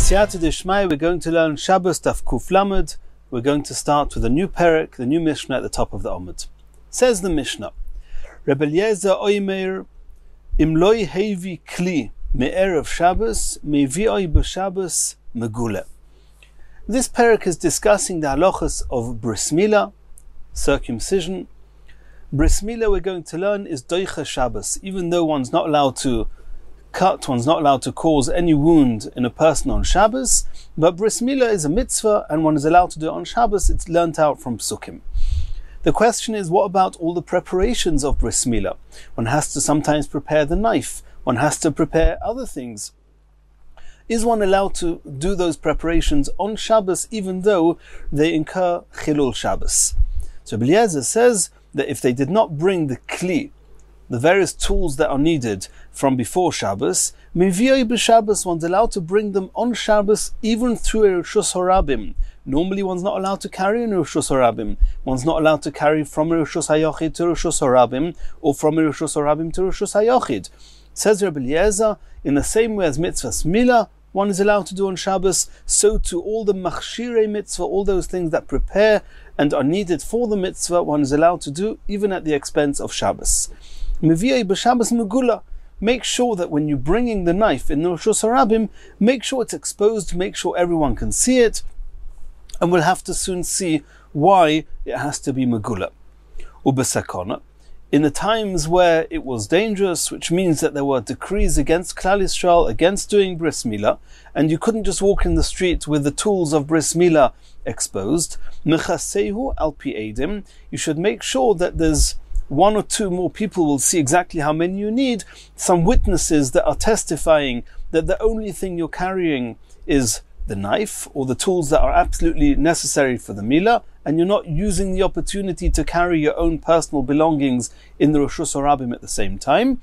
B'siyata D'Shmaya, we're going to learn Shabbos Daf Kuf Lamed. We're going to start with a new perek, the new Mishnah at the top of the Amud. Says the Mishnah, Rebbe Eliezer Oimer, Im loi hevi kli me'erev Shabbos, mevi'oi b'Shabbos megule. This perek is discussing the halachas of bris milah, circumcision. Bris milah, we're going to learn, is doicha Shabbos. Even though one's not allowed to cut, one's not allowed to cause any wound in a person on Shabbos, but bris milah is a mitzvah and one is allowed to do it on Shabbos. It's learnt out from Psukim. The question is, what about all the preparations of bris milah? One has to sometimes prepare the knife, one has to prepare other things. Is one allowed to do those preparations on Shabbos even though they incur chilul Shabbos? So Eliezer says that if they did not bring the kli, the various tools that are needed from before Shabbos, Mevi'oi b'Shabbos, one's allowed to bring them on Shabbos even through a Reshus HaRabim. Normally one's not allowed to carry a Reshus HaRabim. One's not allowed to carry from a Reshus HaYochid to Reshus HaRabim, or from a Reshus HaRabim to Reshus HaYochid. Says Rebbe Eliezer, in the same way as mitzvahs milah, one is allowed to do on Shabbos, so to all the machshirei mitzvah, all those things that prepare and are needed for the mitzvah, one is allowed to do even at the expense of Shabbos. Mevi'oi b'Shabbos megula. Make sure that when you're bringing the knife in the Reshus HaRabim, make sure it's exposed, make sure everyone can see it, and we'll have to soon see why it has to be megula. Ubesakona. In the times where it was dangerous, which means that there were decrees against Klal Yisrael, against doing bris milah, and you couldn't just walk in the street with the tools of bris milah exposed, mechasehu al pi edim, you should make sure that there's one or two more people will see exactly how many you need, some witnesses that are testifying that the only thing you're carrying is the knife or the tools that are absolutely necessary for the milah, and you're not using the opportunity to carry your own personal belongings in the Reshus HaRabim at the same time.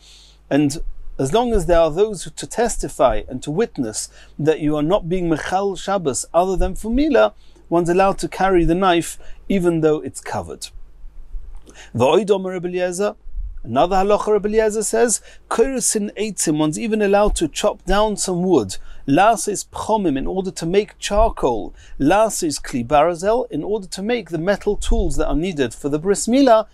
And as long as there are those to testify and to witness that you are not being mechal Shabbos other than for milah, one's allowed to carry the knife even though it's covered. V'oidom Rebbe Eliezer, another halacha Rebbe Eliezer says, Korusin eitzim, one's even allowed to chop down some wood, lasis pchomim, in order to make charcoal, lasis kli barazel, in order to make the metal tools that are needed for the bris milah.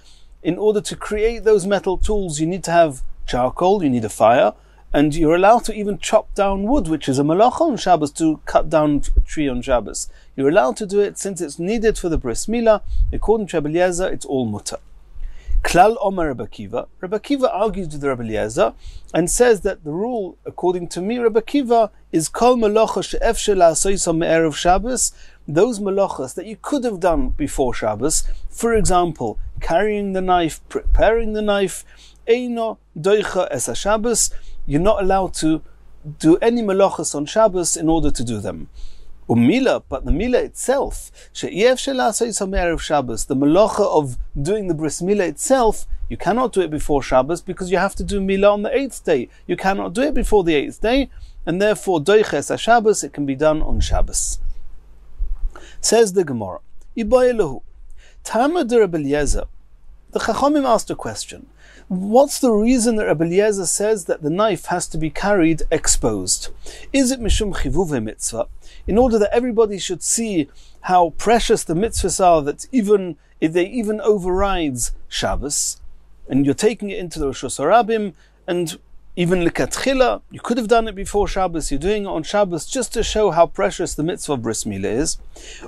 In order to create those metal tools, you need to have charcoal, you need a fire, and you're allowed to even chop down wood, which is a malacha on Shabbos, to cut down a tree on Shabbos. You're allowed to do it since it's needed for the bris milah. According to Rebbe Eliezer, it's all mutter. Klal Omer Rebbe Akiva. Rebbe Akiva argues with Rebbe Eliezer and says that the rule, according to me, Rebbe Akiva, is kol malacha she'efshel la'asoisa me'erev Shabbos, those malachas that you could have done before Shabbos, for example, carrying the knife, preparing the knife, eino doicha es Shabbos, you're not allowed to do any malachas on Shabbos in order to do them. Milah, but the milah itself, she'ef she'la'asoisa me'erev Shabbos, the malacha of doing the bris milah itself, you cannot do it before Shabbos because you have to do milah on the 8th day. You cannot do it before the 8th day, and therefore doiches Shabbos, it can be done on Shabbos. Says the Gemara, Ibayelahu, Tama de Rebbe Eliezer. The Chachamim asked a question. What's the reason that Rebbe Eliezer says that the knife has to be carried exposed? Is it mishum chivuv mitzvah? In order that everybody should see how precious the mitzvahs are, that even if they even overrides Shabbos, and you're taking it into the Reshus HaRabim, and even l'katchila, you could have done it before Shabbos, you're doing it on Shabbos just to show how precious the mitzvah of bris milah is.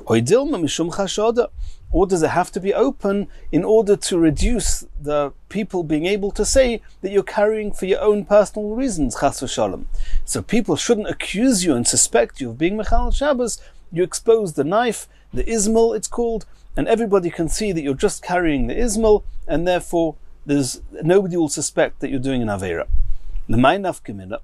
Oidilma mishum chashoda. Or does it have to be open in order to reduce the people being able to say that you're carrying for your own personal reasons, chas v'shalom? So people shouldn't accuse you and suspect you of being mechal Shabbos. You expose the knife, the izmel it's called, and everybody can see that you're just carrying the izmel, and therefore nobody will suspect that you're doing an aveira. L'may nafka.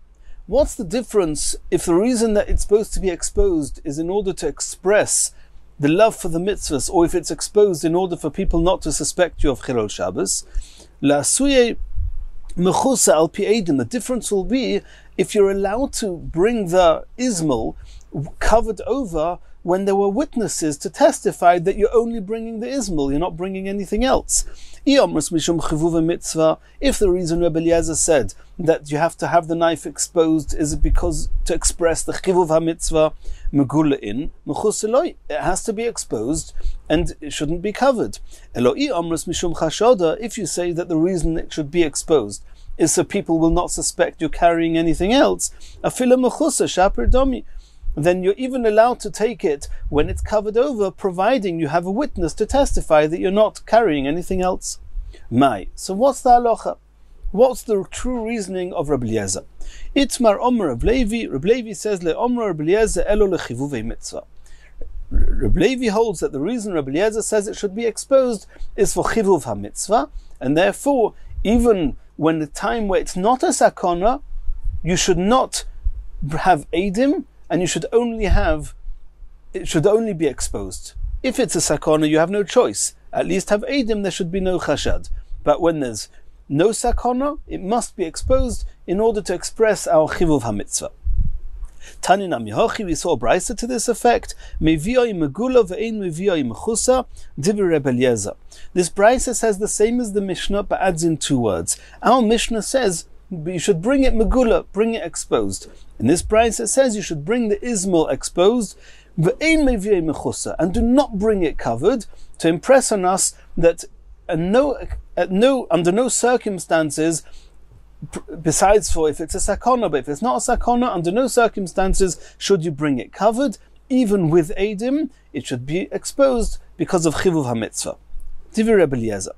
What's the difference if the reason that it's supposed to be exposed is in order to express the love for the mitzvahs, or if it's exposed in order for people not to suspect you of chilul Shabbos? La'asuye mechusa al pi edim. The difference will be if you're allowed to bring the izmel covered over when there were witnesses to testify that you're only bringing the Ismail, you're not bringing anything else. If the reason Rebbe Eliezer said that you have to have the knife exposed is because to express the chivuv ha-mitzvah megula in, it has to be exposed and it shouldn't be covered. If you say that the reason it should be exposed is so people will not suspect you're carrying anything else, then you're even allowed to take it when it's covered over, providing you have a witness to testify that you're not carrying anything else. So what's the halacha? What's the true reasoning of Rabbi Eliezer? Itmar Omer Reb Levi. Reb Levi says le Omer Reb Eliezer elo lechivuvei mitzvah. Reb Levi holds that the reason Reb Eliezer says it should be exposed is for chivuv ha-mitzvah, and therefore, even when the time where it's not a sakona, you should not have edim, and it should only be exposed. If it's a sakona, you have no choice. At least have edim, there should be no chashad. But when there's no sakona, it must be exposed in order to express our chivuv ha-mitzvah. Tanin Amihochi, we saw a brisa to this effect. Meviyoi megula ve'ein meviyoi mechusa, divrei Rebbe Eliezer. This brisa says the same as the Mishnah, but adds in 2 words. Our Mishnah says you should bring it megula, bring it exposed. In this brisa it says you should bring the Ismail exposed, ve'ein meviyoi mechusa, and do not bring it covered, to impress on us that under no circumstances, besides for if it's a sakona, but if it's not a sakona, under no circumstances should you bring it covered. Even with edim, it should be exposed because of chivuv ha-mitzvah. Divrei Rebbe Eliezer.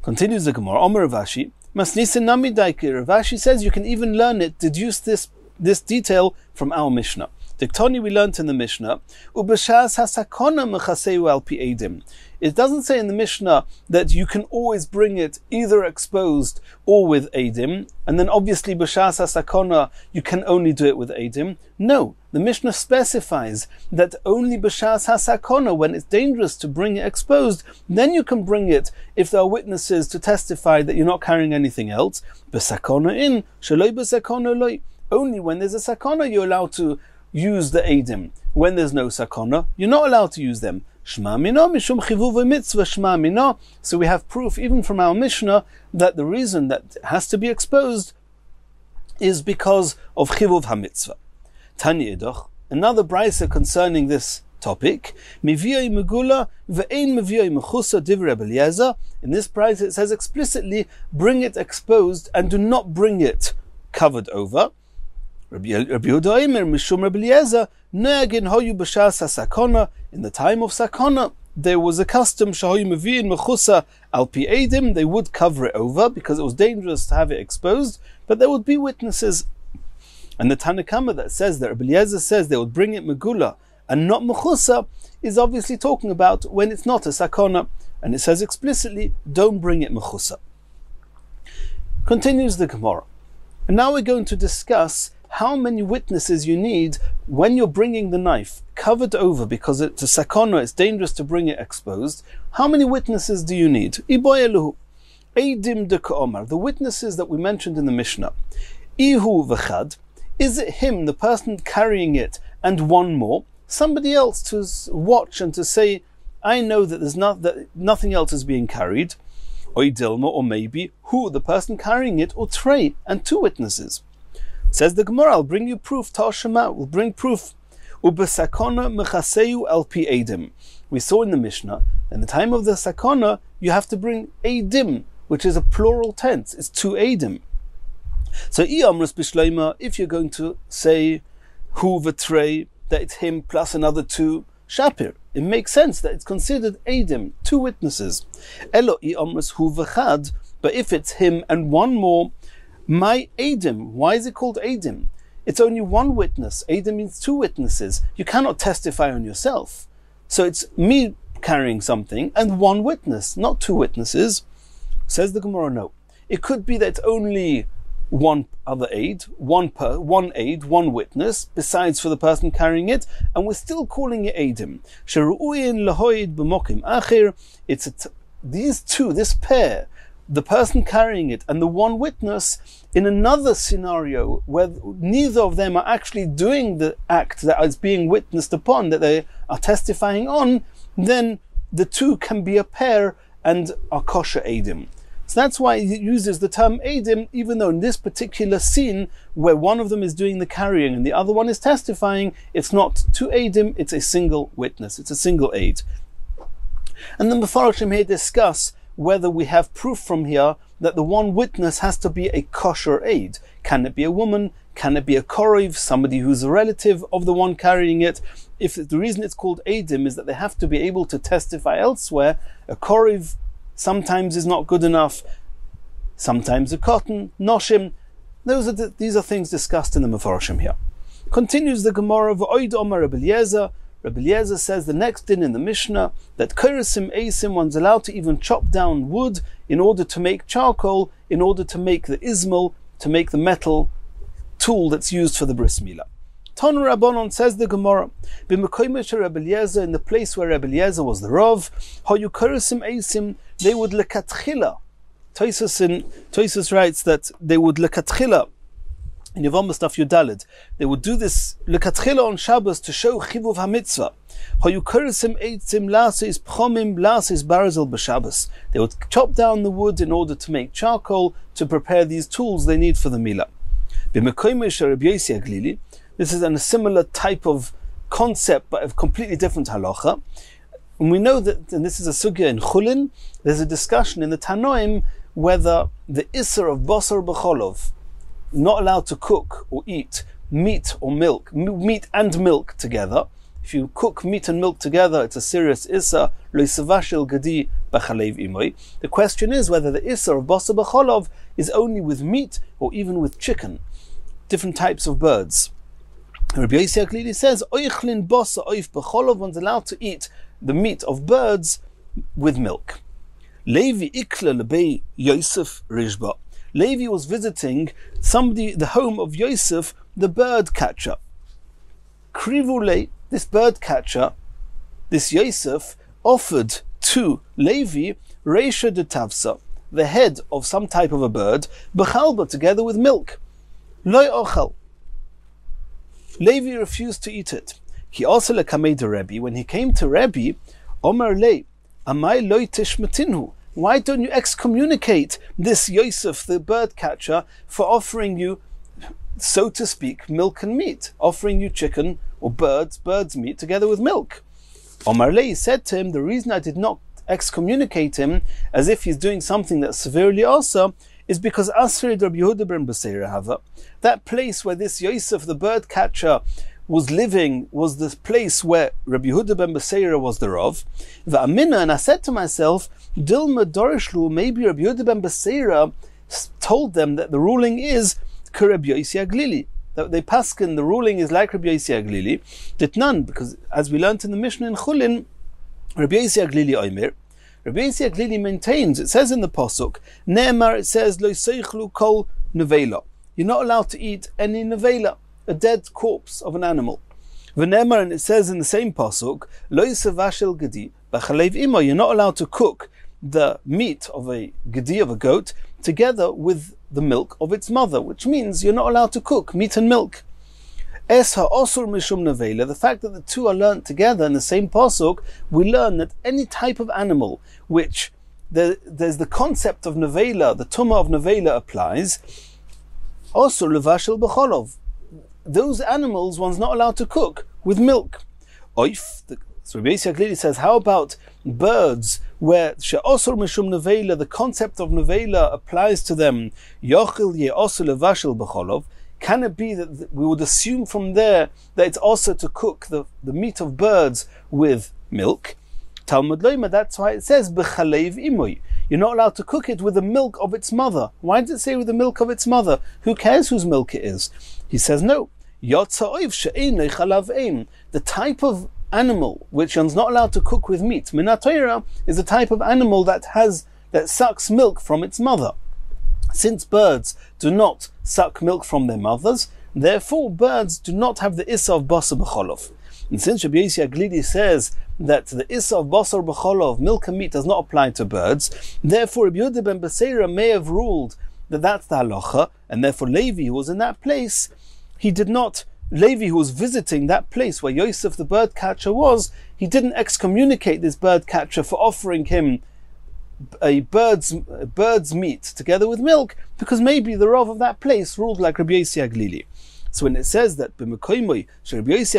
Continues the Gemara. Omer Rav Ashi, Masnisin nami daike. Rav Ashi says you can even deduce this detail from our Mishnah. Diktoni we learnt in the Mishnah, Ubashas hasakona mechaseu al pi edim. It doesn't say in the Mishnah that you can always bring it either exposed or with edim, and then obviously b'shas hasakona you can only do it with edim. No, the Mishnah specifies that only b'shas hasakona, when it's dangerous to bring it exposed, then you can bring it if there are witnesses to testify that you're not carrying anything else. B'sakona in, shaloi b'sakona loi. Only when there's a sakona you're allowed to use the edim. When there's no sakona, you're not allowed to use them. Shma mino mishum chivuv mitzvah shma mino. So we have proof even from our Mishnah that the reason that it has to be exposed is because of chivuv ha-mitzvah. Tani edoch, another brisa concerning this topic. Miviyoi megula ve'ein miviyoi mechusa divrei Rebbe Eliezer. In this brisa it says explicitly, bring it exposed and do not bring it covered over. Rabbi Yehuda Omer mishum Rebbe Eliezer ne'agin hoyu b'shas hasakona. In the time of sakona, there was a custom shahoyu mevi'in mechusa al pi edim. They would cover it over because it was dangerous to have it exposed, but there would be witnesses. And the Tanna Kama that says that Rebbe Eliezer says they would bring it megula and not mechusa is obviously talking about when it's not a sakona, and it says explicitly, don't bring it mechusa. Continues the Gemara. And now we're going to discuss how many witnesses you need when you're bringing the knife covered over because it's a sakona, it's dangerous to bring it exposed. How many witnesses do you need? Iboyeluhu. Eidim de ka'omar, the witnesses that we mentioned in the Mishnah. Ihu v'chad, is it him, the person carrying it, and one more? Somebody else to watch and to say, I know that that nothing else is being carried. Oidilma, or maybe, who, the person carrying it, or trey, and 2 witnesses. Says the Gemara, I'll bring you proof. Ta'ashema, we'll bring proof. Ubesakona mechaseu al pi edim. We saw in the Mishnah, in the time of the sakona, you have to bring edim, which is a plural tense. It's 2 edim. So iamrus b'shleima, if you're going to say hu v'trei, that it's him plus another 2 shapir, it makes sense that it's considered edim, 2 witnesses. Elo iamrus hu v'chad, but if it's him and 1 more, my edim. Why is it called edim? It's only 1 witness. Edim means 2 witnesses. You cannot testify on yourself. So it's me carrying something and 1 witness, not 2 witnesses. Says the Gemara, no. It could be that it's only 1 other aid, one aid, 1 witness, besides for the person carrying it, and we're still calling it edim. Sheru'in lahoid b'mokim achir. It's these 2, this pair, the person carrying it and the one witness in another scenario where neither of them are actually doing the act that is being witnessed upon, that they are testifying on, then the two can be a pair and are kosher eidim. So that's why it uses the term eidim, even though in this particular scene where one of them is doing the carrying and the other one is testifying, it's not two eidim, it's a single witness, it's a single aid. And then the Mefarshim here discuss whether we have proof from here that the one witness has to be a kosher aid. Can it be a woman? Can it be a koriv, somebody who's a relative of the one carrying it? If the reason it's called eidim is that they have to be able to testify elsewhere, a koriv sometimes is not good enough, sometimes a cotton, noshim. These are things discussed in the Mefarshim here. Continues the Gemara of Oid Omar Rebbe Eliezer. Rebbe Eliezer says the next din in the Mishnah that Korasim Eisim, one's allowed to even chop down wood in order to make charcoal, in order to make the izmel, to make the metal tool that's used for the bris milah. Ton Rabbanon, says the Gemara, b'mekoyim Rebbe Eliezer, in the place where Rebbe Eliezer was the Rav, hayu Korasim Eisim, they would lekatchila. Toisus writes that they would lekatchila. In Yevamos Daf Yudalid, they would do this lekatchila on Shabbos to show chivuv hamitzvah. Hayu koresim eitzim lasis pchomim lasis barzel b'Shabbos. They would chop down the wood in order to make charcoal to prepare these tools they need for the milah. B'mekoyim Rabbi Yossi Aglili, this is a similar type of concept but a completely different halacha. And we know that, and this is a sugya in Chulin, there's a discussion in the Tanoim whether the isser of basar b'cholov, not allowed to cook or eat meat or milk, meat and milk together. If you cook meat and milk together, it's a serious issa. Loisavashil gadi b'chalev imoy. The question is whether the issa of basar b'cholov is only with meat or even with chicken, different types of birds. Rabbi Yossi Aglili says, oichlin basar oif b'cholov, one's allowed to eat the meat of birds with milk. Levi ikla lebei Yosef Rishba. Levi was visiting the home of Yosef, the bird catcher. Krivule, this bird catcher, this Yosef, offered to Levi Reisha de Tavsa, the head of some type of a bird, b'chalba, together with milk. Loi ochel. Levi refused to eat it. He also lekamei de Rebbe. When he came to Rebbe, Omer le, amai loi tishmetinhu. Why don't you excommunicate this Yosef, the bird catcher, for offering you, so to speak, milk and meat, offering you chicken or bird's meat together with milk? Omar Lei said to him, the reason I did not excommunicate him as if he's doing something that's severely also is because Asri Rabbi Yehuda ben Beseira Hava, that place where this Yosef, the bird catcher, was living, was this place where Rabbi Yehuda ben Beseira was the Rav. V'amina, and I said to myself, Dilma Dorishlu, maybe Rabbi Yehuda ben Beseira told them that the ruling is Rabbi Yossi Aglili, that they paskin, the ruling is like Rabbi Yossi Aglili, that none, because as we learnt in the Mishnah in Chulin, Rabbi Yossi Aglili Omer, Rabbi Yossi Aglili maintains, it says in the Pasuk, Ne'emar, it says, Lo seichlu kol nevela. You're not allowed to eat any nevela, a dead corpse of an animal. V'ne'emar, and it says in the same Pasuk, Lo yisavashel gedi b'chalev imo. You're not allowed to cook the meat of a gedi, of a goat, together with the milk of its mother, which means you're not allowed to cook meat and milk. Es ha'osur mishum nevela, the fact that the two are learnt together in the same pasuk, we learn that any type of animal which there's the concept of nevela, the tumah of nevela applies, osur levashel b'cholov. Those animals one's not allowed to cook with milk. Oif, so Rabbi Yossi Aglili says, how about birds where she'osur mishum nevela, the concept of nevela applies to them? Yochil ye osur levashel b'cholov. Can it be that we would assume from there that it's also to cook the meat of birds with milk? Talmud Loima, that's why it says b'chalev imoy. You're not allowed to cook it with the milk of its mother. Why does it say with the milk of its mother? Who cares whose milk it is? He says no. The type of animal which one's not allowed to cook with meat, Minat Torah, is the type of animal that sucks milk from its mother. Since birds do not suck milk from their mothers, therefore birds do not have the issa of basar b'cholov. And since Rabbi Yossi Aglili says that the Issa of Basar B'Chola, of milk and meat, does not apply to birds, therefore Rabbi Yehuda ben Beseira may have ruled that that's the halacha, and therefore Levi, who was in that place, Levi, who was visiting that place where Yosef the bird catcher was, he didn't excommunicate this bird catcher for offering him a bird's meat together with milk, because maybe the Rav of that place ruled like Rabbi Yossi Aglili. So when it says that Rabbi Yossi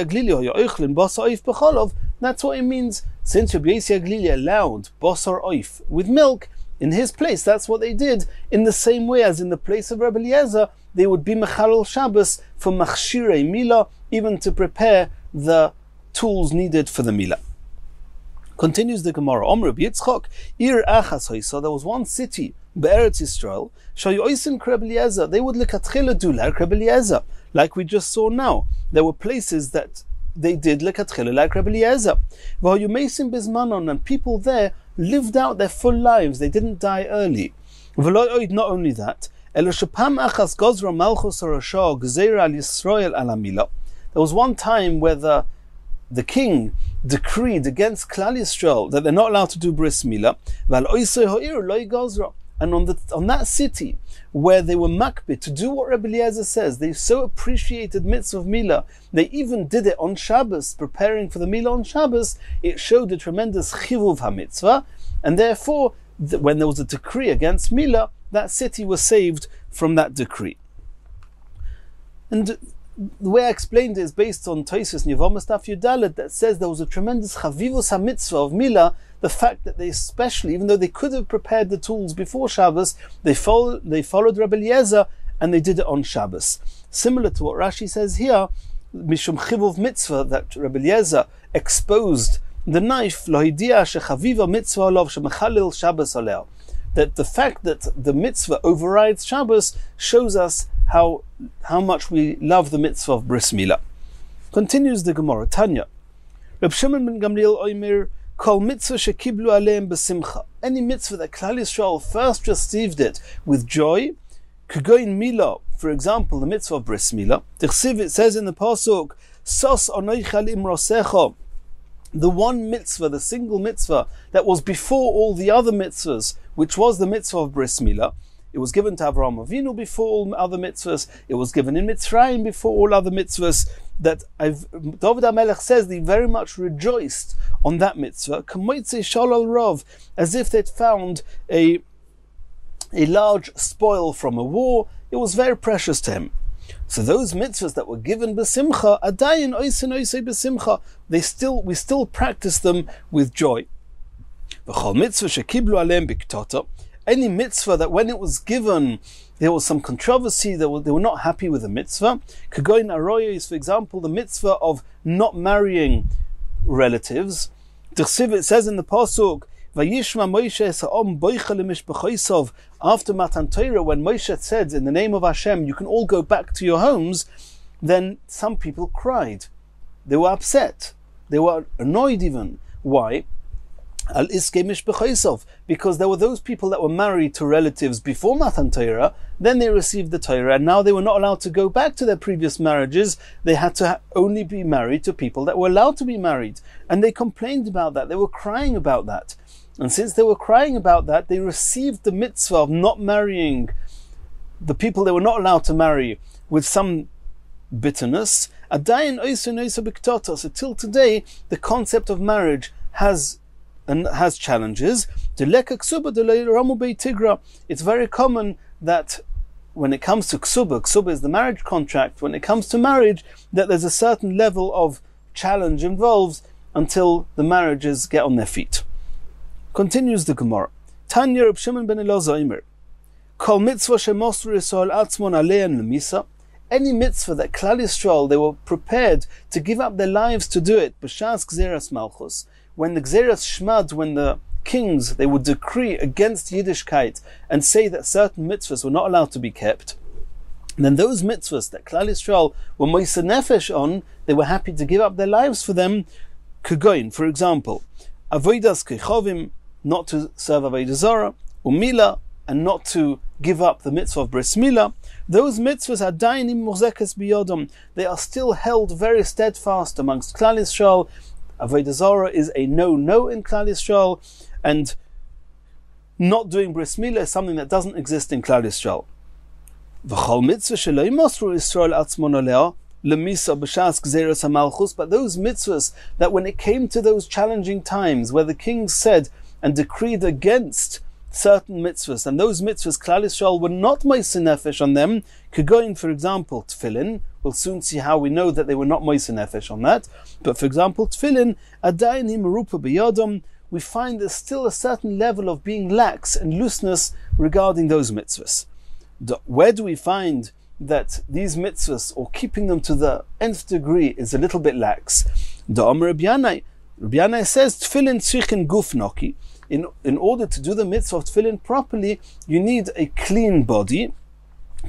Aglili, that's what it means. Since Rabbi Yossi Aglili allowed basar oif with milk in his place, that's what they did. In the same way as in the place of Rabbi Eliezer, they would be mechalel Shabbos for machshirei milah, even to prepare the tools needed for the milah. Continues the Gemara. Om Rabbi Yitzchok, Ir Achas Hoysa, there was one city, Be'eretz Yisrael, Shayoisin Rabbi Eliezer, they would lekatchila do like Rabbi Eliezer, like we just saw now. There were places that they did lekatchila like Rabbi Eliezer. V'hoyumesim bizmanon, and people there lived out their full lives, they didn't die early. Not only that, there was one time where the king decreed against Klal Yisrael that they're not allowed to do bris milah, and on that city where they were makbid to do what Rabbi Eliezer says, they so appreciated mitzvah of milah, they even did it on Shabbos, preparing for the milah on Shabbos. It showed a tremendous chivuv ha-mitzvah, and therefore when there was a decree against milah, that city was saved from that decree. And the way I explained it is based on Tosfos Yevamos Daf Yudaled, that says there was a tremendous chavivus ha-mitzvah of milah, the fact that they especially, even though they could have prepared the tools before Shabbos, they followed Rabbi Eliezer and they did it on Shabbos. Similar to what Rashi says here, mishum chivuv mitzvah, that Rabbi Eliezer exposed the knife, lo hidia shechaviva mitzvah olav shemechalil Shabbos aleh. That the fact that the mitzvah overrides Shabbos shows us how much we love the mitzvah of bris milah. Continues the Gemara. Tanya, Reb Shimon ben Gamliel Omer, kol mitzvah shekiblu aleim besimcha. Any mitzvah that Klal Yisrael first received it with joy, kugoin milah. For example, the mitzvah of bris milah. Tichsiv, it says in the pasuk, sos onoichal imrosecha. The one mitzvah, the single mitzvah that was before all the other mitzvahs, which was the mitzvah of bris milah. It was given to Avraham Avinu before all other mitzvahs. It was given in Mitzrayim before all other mitzvahs. That David HaMelech says they very much rejoiced on that mitzvah, Kamoitze Shalal Rav, as if they'd found a large spoil from a war. It was very precious to him. So those mitzvahs that were given b'simcha, adayin oisen oisei b'simcha, we still practice them with joy. V'chol mitzvah shekiblu aleim biktata. Any mitzvah that when it was given, there was some controversy, they were not happy with the mitzvah. Kagoin aroyos, for example, the mitzvah of not marrying relatives. It says in the pasuk, Vayishma Moshe sa'om boichel mishpachoisov. After Matan Torah, when Moshe said, in the name of Hashem, you can all go back to your homes, then some people cried. They were upset. They were annoyed even. Why? Al iske mishpachoisov, because there were those people that were married to relatives before Matan Torah, then they received the Torah, and now they were not allowed to go back to their previous marriages. They had to only be married to people that were allowed to be married. And they complained about that. They were crying about that. And since they were crying about that, they received the mitzvah of not marrying the people they were not allowed to marry with some bitterness. So till today, the concept of marriage has challenges. It's very common that when it comes to ksuba is the marriage contract, when it comes to marriage, that there's a certain level of challenge involved until the marriages get on their feet. Continues the Gemara. Tanya Reb Shimon ben Elazar Omer, kol mitzvah shemosru Yisrael atzmon alein lemisa. Any mitzvah that Klal Yisrael, they were prepared to give up their lives to do it, b'shas gzeras malchus, when the gzeras shmad, when the kings, they would decree against Yiddishkeit and say that certain mitzvahs were not allowed to be kept, then those mitzvahs that Klal Yisrael were moisa nefesh on, they were happy to give up their lives for them. Kugoin, for example, avodas kechovim, not to serve avodah zarah, umila, and not to give up the mitzvah of bris milah, those mitzvahs are dainim muzekes biyodom. They are still held very steadfast amongst Klal Yisrael. Avodah Zarah is a no-no in Klal Yisrael, and not doing bris milah is something that doesn't exist in Klal Yisrael. V'chol mitzvah shelo yimosru Yisrael atzmon aleh lemisa b'shas gzeras hamalchus. But those mitzvahs that when it came to those challenging times where the king said and decreed against certain mitzvahs, and those mitzvahs Klal Yisrael were not moiser nefesh on them, Kegoyin, for example, tefillin. We'll soon see how we know that they were not moiser nefesh on that. But for example, tefillin, adayin hi merupa biyodom, we find there's still a certain level of being lax and looseness regarding those mitzvahs. Where do we find that these mitzvahs, or keeping them to the nth degree, is a little bit lax? The Omer Rabbi Yanai says, tefillin tzrichen guf noki. In order to do the mitzvah of tefillin properly, you need a clean body.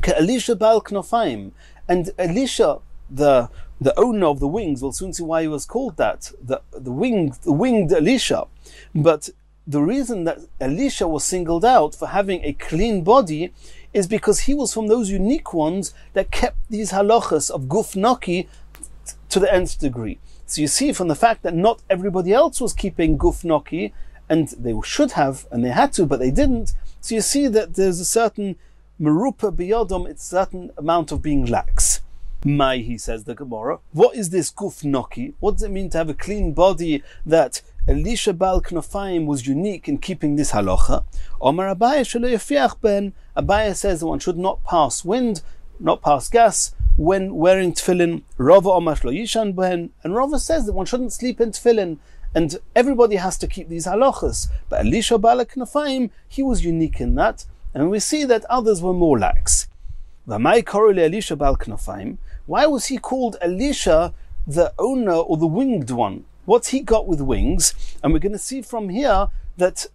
Elisha bal knofayim. And Elisha, the owner of the wings, we'll soon see why he was called that, the winged Elisha. But the reason that Elisha was singled out for having a clean body is because he was from those unique ones that kept these halachas of guf noki to the nth degree. So you see from the fact that not everybody else was keeping guf noki, and they should have, and they had to, but they didn't. So you see that there's a certain merupa biyodom, it's a certain amount of being lax. Mai, he says, the Gemara, what is this guf noki? What does it mean to have a clean body that Elisha bal knofayim was unique in keeping this halacha? Omar Abaye shelo yafiach ben. Abaye says that one should not pass wind, not pass gas, when wearing tefillin. Rava Omar shelo yishan ben. And Rava says that one shouldn't sleep in tefillin. And everybody has to keep these halachas. But Elisha bal knofayim, he was unique in that. And we see that others were more lax. V'mai korele Elisha bal knofayim. Why was he called Elisha, the owner or the winged one? What's he got with wings? And we're going to see from here that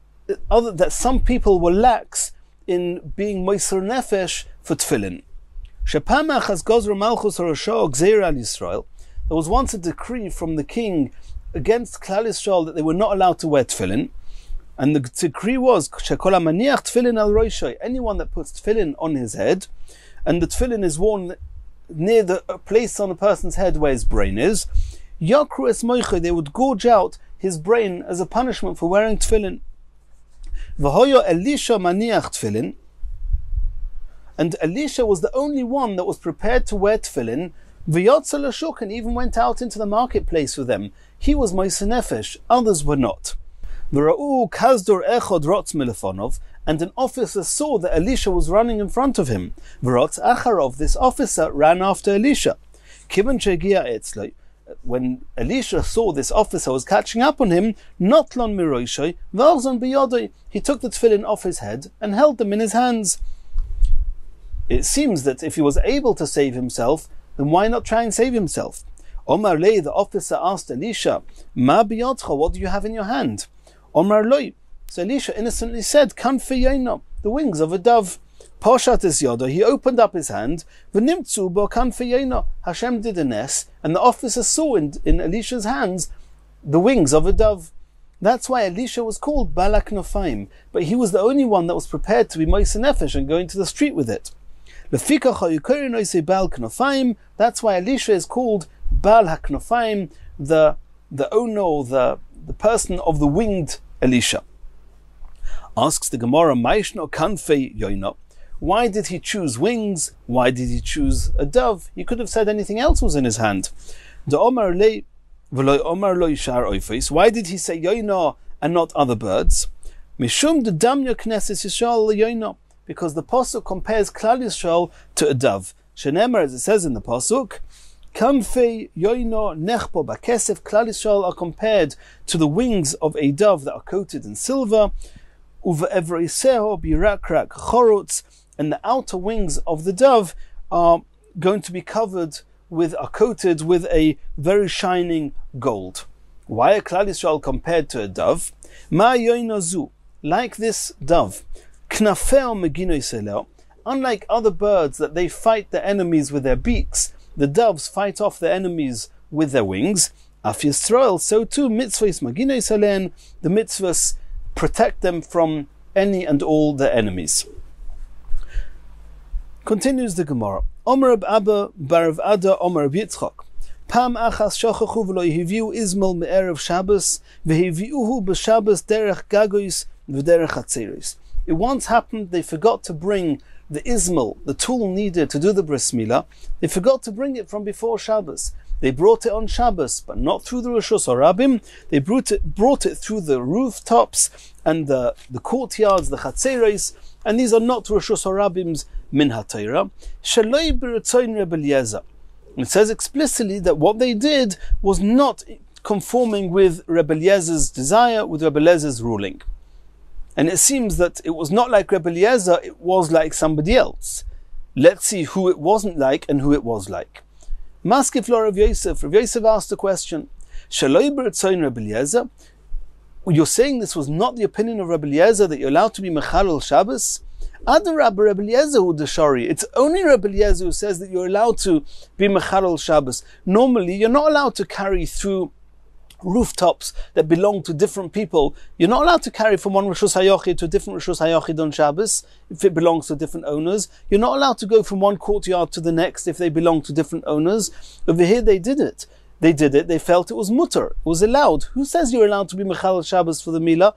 some people were lax in being moiser nefesh for tefillin. Shepamach has gozra malchus harasha gzeira al Yisrael. There was once a decree from the king against Klal Yisrael that they were not allowed to wear tefillin. And the decree was, shekol hamaniach tefillin al roshai, anyone that puts tefillin on his head, and the tefillin is worn near the place on a person's head where his brain is, yakru es moiche, they would gorge out his brain as a punishment for wearing tefillin. V'hoyo Elisha maniach tefillin, and Elisha was the only one that was prepared to wear tefillin. V'yotza l'shuk, and even went out into the marketplace with them. He was moiser nefesh, others were not. V'ra'u kazdor echod rotz milefonov, and an officer saw that Elisha was running in front of him. V'rotz acharov, this officer ran after Elisha. Kivan shegia etzloi, when Elisha saw this officer was catching up on him, notlon miroishay, v'arzon biyodoi, he took the tefillin off his head and held them in his hands. It seems that if he was able to save himself, then why not try and save himself? Omar lei, the officer asked Elisha, ma biyodcha, what do you have in your hand? Omar loi, so Elisha innocently said, kanfi yaina, the wings of a dove. Poshat es yoda, he opened up his hand, v'nimtzu bo kanfi yaina, Hashem did a nes, and the officer saw in Elisha's hands the wings of a dove. That's why Elisha was called Balak Nofaim, but he was the only one that was prepared to be moiser nefesh and go into the street with it. That's why Elisha is called Bal HaKnofaim, the owner, or the person of the winged Elisha. Asks the Gemara, Maishno Kanfei Yoina, why did he choose wings? Why did he choose a dove? He could have said anything else was in his hand. Why did he say Yoina and not other birds? Mishum de Damya Knesset Yisrael Yoina, because the Pasuk compares Klal Yisrael to a dove. Shenemar, as it says in the Pasuk, Kanfei Yoina Nechbo Bakesef, Klal Yisrael are compared to the wings of a dove that are coated in silver, Uva Evreiseho Birakrak Chorutz, and the outer wings of the dove are going to be coated with a very shining gold. Why are Klal Yisrael compared to a dove? Ma Yoina Zu, like this dove, Knafeo Megino Yisrael, unlike other birds that they fight their enemies with their beaks, the doves fight off their enemies with their wings. Af Yisrael, so too mitzvahs Megino Yisrael, the mitzvahs protect them from any and all their enemies. Continues the Gemara. Omer Reb Abba bar Rav Ada Omer Reb Yitzchak. Pam achas shochachu v'lo yiviu izmol me'erev Shabbos v'hiviuhu b'Shabbos derech gagois v'derech hatzeros. It once happened they forgot to bring the izmol, the tool needed to do the bris milah. They forgot to bring it from before Shabbos. They brought it on Shabbos, but not through the Rishus Harabim. They brought it through the rooftops and the courtyards, the chatzeros, and these are not Rishus Harabim's min haTorah. Shaloi b'ritzoin Rebbe Eliezer. It says explicitly that what they did was not conforming with Rebbe Eliezer's desire, with Rebbe Eliezer's ruling. And it seems that it was not like Rebbe Eliezer, it was like somebody else. Let's see who it wasn't like and who it was like. Maskif lo Rav Yosef. Rav Yosef asked the question, Shaloi b'ritzoin Rebbe Eliezer? You're saying this was not the opinion of Rebbe Eliezer, that you're allowed to be mechalel Shabbos? Adarabba Rebbe Eliezer hu deshari. It's only Rebbe Eliezer who says that you're allowed to be mechalel Shabbos. Normally, you're not allowed to carry through rooftops that belong to different people. You're not allowed to carry from one Rishus HaYochid to a different Rishus HaYochid on Shabbos if it belongs to different owners. You're not allowed to go from one courtyard to the next if they belong to different owners. Over here they did it. They felt it was mutter. It was allowed. Who says you're allowed to be Mechal Shabbos for the Milah?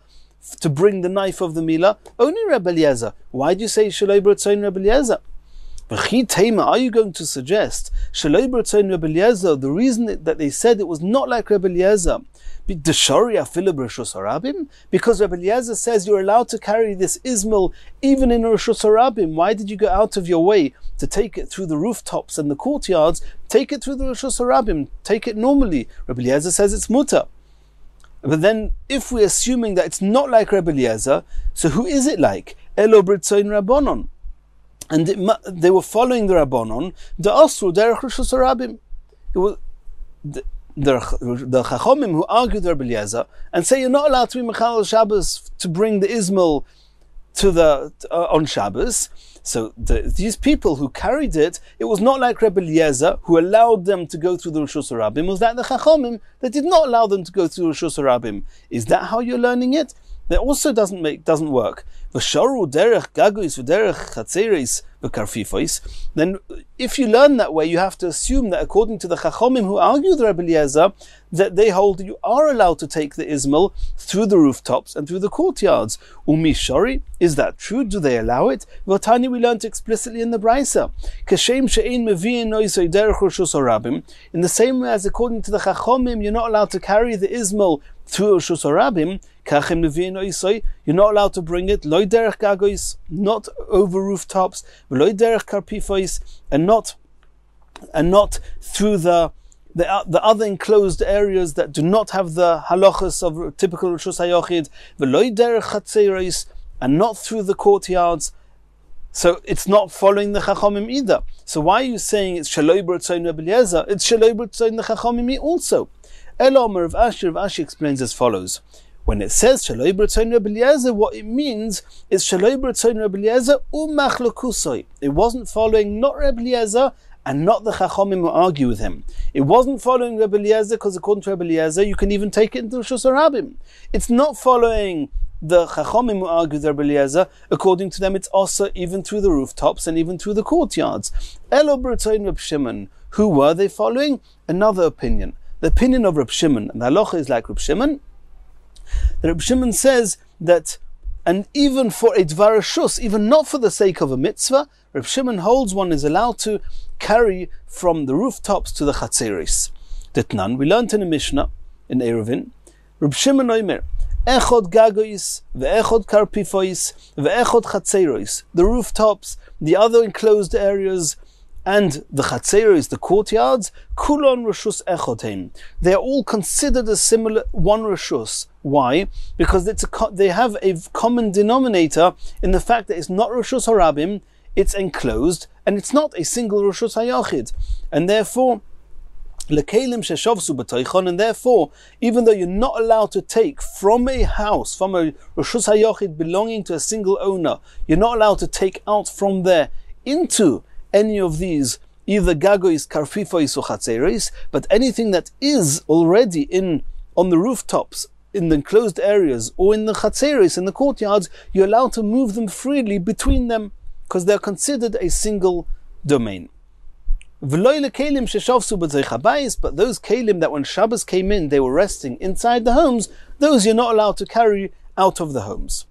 To bring the knife of the Milah? Only Rebbe Eliezer. Why do you say Shaloi b'ritzoin Rebbe Eliezer? Are you going to suggest Shaloi b'ritzoin Rebbe Eliezer, the reason that they said it was not like Rebbe Eliezer, because Rebbe Eliezer says you're allowed to carry this izmol even in Rishus Harabim? Why did you go out of your way to take it through the rooftops and the courtyards? Take it through the Rishus Harabim. Take it normally. Rebbe Eliezer says it's mutter. But then, if we're assuming that it's not like Rebbe Eliezer, so who is it like? Elo b'ritzoin Rabbanon. And they were following the Rabbanon, the Asru derech Rishus Harabim. It was the Chachomim who argued with Rebbe Eliezer and say you're not allowed to be Mechal Shabbos to bring the izmol to the on Shabbos. So these people who carried it, it was not like Rebbe Eliezer who allowed them to go through the Rishus Harabim. It was like the Chachomim that did not allow them to go through Rishus Harabim. Is that how you're learning it? That also doesn't work. V'sharu derech gagois v'derech chatzeros v'karfifois. Then, if you learn that way, you have to assume that according to the Chachomim who argue with Rebbe Eliezer, that they hold that you are allowed to take the izmol through the rooftops and through the courtyards. Umishari, is that true? Do they allow it? V'tani, we learned explicitly in the Brisa. Kashem she'ein mevi'in noisoi derech Rishus Harabim. In the same way as according to the Chachomim, you're not allowed to carry the izmol through Rishus Harabim. You're not allowed to bring it loy derech gagois, not over rooftops, loy derech karpifois, and not through the other enclosed areas that do not have the halachas of typical Rishus HaYochid, loy derech chatzeros, and not through the courtyards. So it's not following the Chachomim either. So why are you saying it's Shaloi b'ritzoin Rebbe Eliezer? It's Shaloi b'ritzoin the Chachomim also. Elomer of Ashi explains as follows. When it says Shaloi b'ritzoin Rebbe Eliezer, what it means is Shaloi b'ritzoin Rebbe Eliezer u'machlokusoi. It wasn't following not Rebbe Eliezer and not the Chachomim who argue with him. It wasn't following Rebbe Eliezer because according to Rebbe Eliezer you can even take it into Rishus Harabim. It's not following the Chachomim who argue with Rebbe Eliezer. According to them it's also even through the rooftops and even through the courtyards. Elo b'ritzoin Reb Shimon. Who were they following? Another opinion. The opinion of Reb Shimon, and the halacha is like Reb Shimon. The Reb Shimon says that, and even for a dvar reshus, even not for the sake of a mitzvah, Reb Shimon holds one is allowed to carry from the rooftops to the chatzeros. Ditnan, we learned in a Mishnah in Eruvin, Reb Shimon oimer, echod gagois, ve'echod karpifois, ve'echod chatzeros. The rooftops, the other enclosed areas, and the chatzeros, the courtyards, kulon reshus echotein. They are all considered a similar one reshus. Why? Because they have a common denominator in the fact that it's not reshus harabim, it's enclosed, and it's not a single reshus hayochid. And therefore, lekelim sheshavsu b'toichon, and therefore, even though you're not allowed to take from a house, from a reshus hayochid belonging to a single owner, you're not allowed to take out from there into any of these, either gagois, karfifois, or chatzeros, but anything that is already on the rooftops, in the enclosed areas or in the chatzeris, in the courtyards, you're allowed to move them freely between them because they're considered a single domain. But those kelim that when Shabbos came in, they were resting inside the homes, those you're not allowed to carry out of the homes.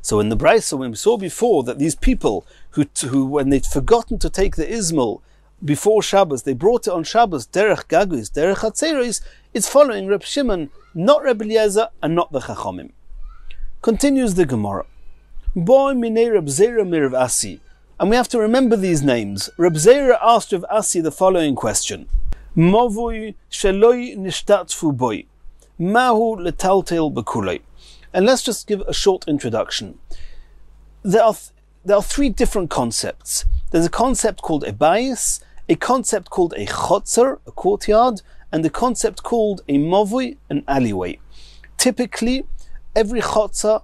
So in the Brisa, when we saw before that these people who when they'd forgotten to take the Izmel before Shabbos, they brought it on Shabbos, derech gagus, derech hatzeris, it's following Reb Shimon, not Reb Eliezer, and not the Chachomim. Continues the Gemara. Boy minei Reb Zera mir Reb Asi. And we have to remember these names. Reb Zera asked Reb Asi the following question. Movui sheloi nishtatfu boy. Mahu letaltel bekulei. And let's just give a short introduction. There are three different concepts. There's a concept called a bayis, a concept called a chotzer, a courtyard, and a concept called a movui, an alleyway. Typically, every chotzer,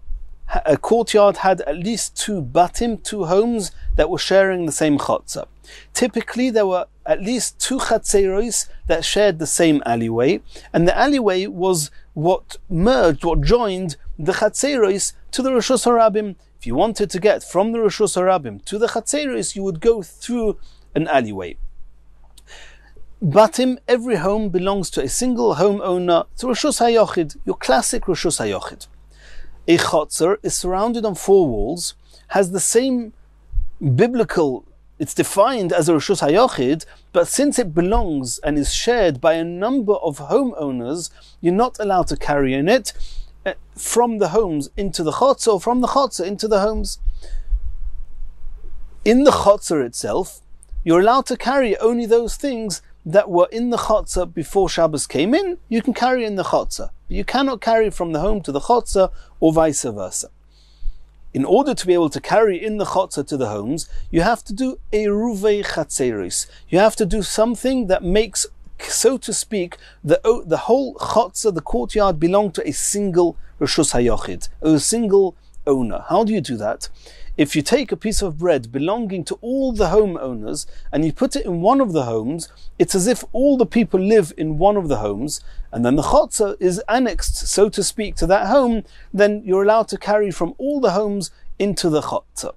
a courtyard, had at least two batim, two homes that were sharing the same chotzer. Typically, there were at least two chatzeros that shared the same alleyway, and the alleyway was what joined the chatzeros to the Rishus Harabim. If you wanted to get from the Rishus Harabim to the chatzeros, you would go through an alleyway. Batim, every home belongs to a single homeowner, to Rishus HaYochid, your classic Rishus HaYochid. A chotzer is surrounded on four walls, has the same biblical, it's defined as a Rishus HaYochid, but since it belongs and is shared by a number of homeowners, you're not allowed to carry in it from the homes into the chotzer, or from the chotzer into the homes. In the chotzer itself, you're allowed to carry only those things that were in the chotzer before Shabbos came in. You can carry in the chotzer. You cannot carry from the home to the chotzer or vice versa. In order to be able to carry in the chotzer to the homes, you have to do a ruvei chatzeris. You have to do something that makes, so to speak, the whole chotzer, the courtyard, belong to a single Rishus HaYochid, a single owner. How do you do that? If you take a piece of bread belonging to all the homeowners and you put it in one of the homes, it's as if all the people live in one of the homes, and then the chotzer is annexed, so to speak, to that home, then you're allowed to carry from all the homes into the chotzer.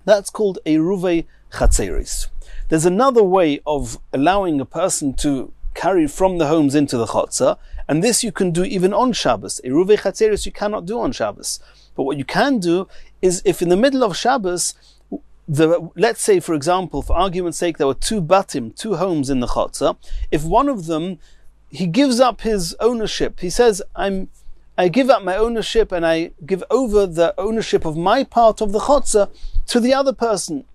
That's called a ruvei chatzeris. There's another way of allowing a person to carry from the homes into the chotzer, and this you can do even on Shabbos. A ruvei chatzeris you cannot do on Shabbos. But what you can do is, if in the middle of Shabbos, let's say, for example, for argument's sake, there were two batim, two homes in the chotzer. If one of them, he gives up his ownership, he says, I give up my ownership and I give over the ownership of my part of the chotzer to the other person,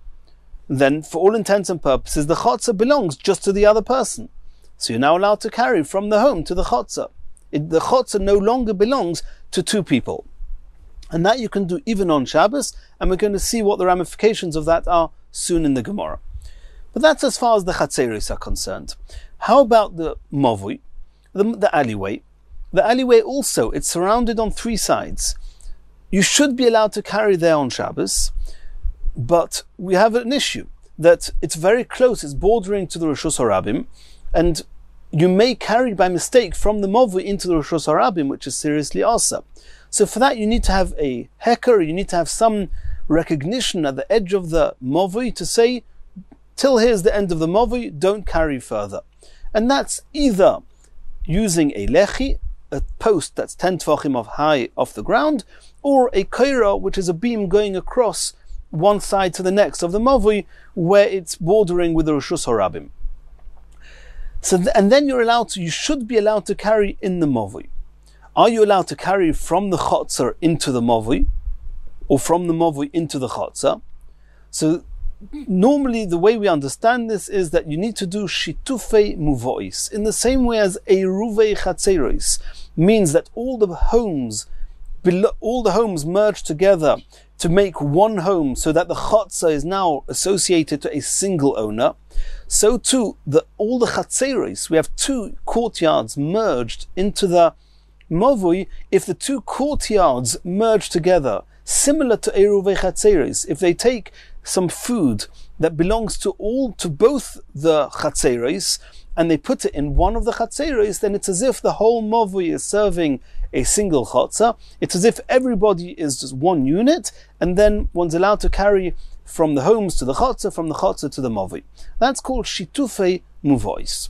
then for all intents and purposes, the chotzer belongs just to the other person. So you're now allowed to carry from the home to the chotzer. The chotzer no longer belongs to two people. And that you can do even on Shabbos, and we're going to see what the ramifications of that are soon in the Gemara. But that's as far as the chatzeris are concerned. How about the movui, the alleyway? The alleyway also, it's surrounded on three sides. You should be allowed to carry there on Shabbos, but we have an issue that it's very close, it's bordering to the Rishus Harabim, and you may carry by mistake from the movui into the Rishus Harabim, which is seriously asa. So for that you need to have a heker, you need to have some recognition at the edge of the movui to say, till here's the end of the movui, don't carry further. And that's either using a lechi, a post that's 10 tvachim of high off the ground, or a koira, which is a beam going across one side to the next of the movui, where it's bordering with the Rishus Harabim. So and then you should be allowed to carry in the movui. Are you allowed to carry from the chotzer into the movui, or from the movui into the chotzer? So normally the way we understand this is that you need to do shitufei muvois, in the same way as a ruvei chatzeros, means that all the homes merge together to make one home, so that the chotzer is now associated to a single owner. So too, all the chatzeros, we have two courtyards merged into the movui. If the two courtyards merge together, similar to Eruvei Chatzeris, if they take some food that belongs to both the Chatzeris, and they put it in one of the chatzeros, then it's as if the whole mavui is serving a single chotzer. It's as if everybody is just one unit, and then one's allowed to carry from the homes to the chotzer, from the chotzer to the mavui. That's called shitufei muvois.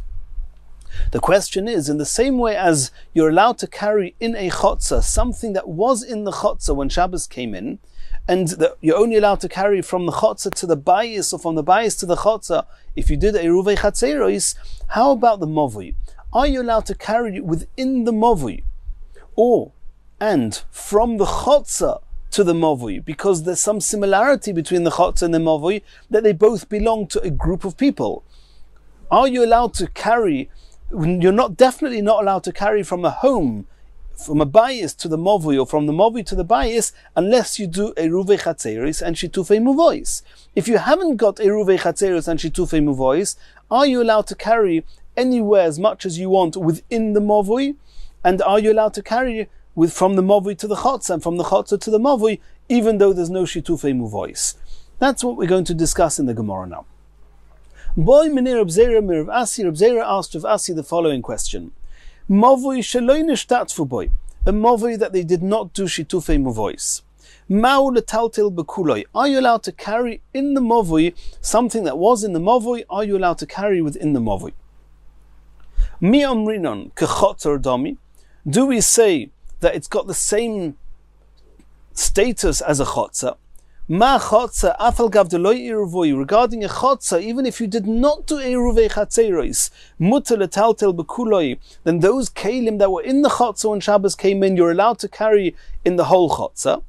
The question is, in the same way as you're allowed to carry in a chotzer something that was in the chotzer when Shabbos came in, and that you're only allowed to carry from the chotzer to the bayis, or from the bayis to the chotzer if you did a ruvei chatzeros, how about the mavui? Are you allowed to carry within the mavui, and from the chotzer to the mavui, because there's some similarity between the chotzer and the mavui, that they both belong to a group of people? Are you allowed to carry? You're definitely not allowed to carry from a home, from a bayis to the mavui, or from the mavui to the bayis, unless you do a ruvei chatzeros and shitufei muvois. If you haven't got a ruvei chatzeros and shitufei muvois, are you allowed to carry anywhere as much as you want within the mavui? And are you allowed to carry from the mavui to the chotzer, and from the chotzer to the mavui, even though there's no shitufei muvois? That's what we're going to discuss in the Gemara now. Boy Menir Reb Zera Mir Rav Asi. Reb Zera asked Rav Asi the following question: Mavui sheloi nishtatfu boy, a mavui that they did not do shitufei muvois. Ma'u letaltel bekuloi. Are you allowed to carry in the mavui something that was in the mavui? Are you allowed to carry within the mavui? Mi omrinon kechotzer dami. Do we say that it's got the same status as a chotzer? Ma chotzer afal gav deloi iruvoi. Regarding a chotzer, even if you did not do a ruvei chatzeros, mutter letaltel bekuloi, then those kelim that were in the chotzer when Shabbos came in, you're allowed to carry in the whole chotzer.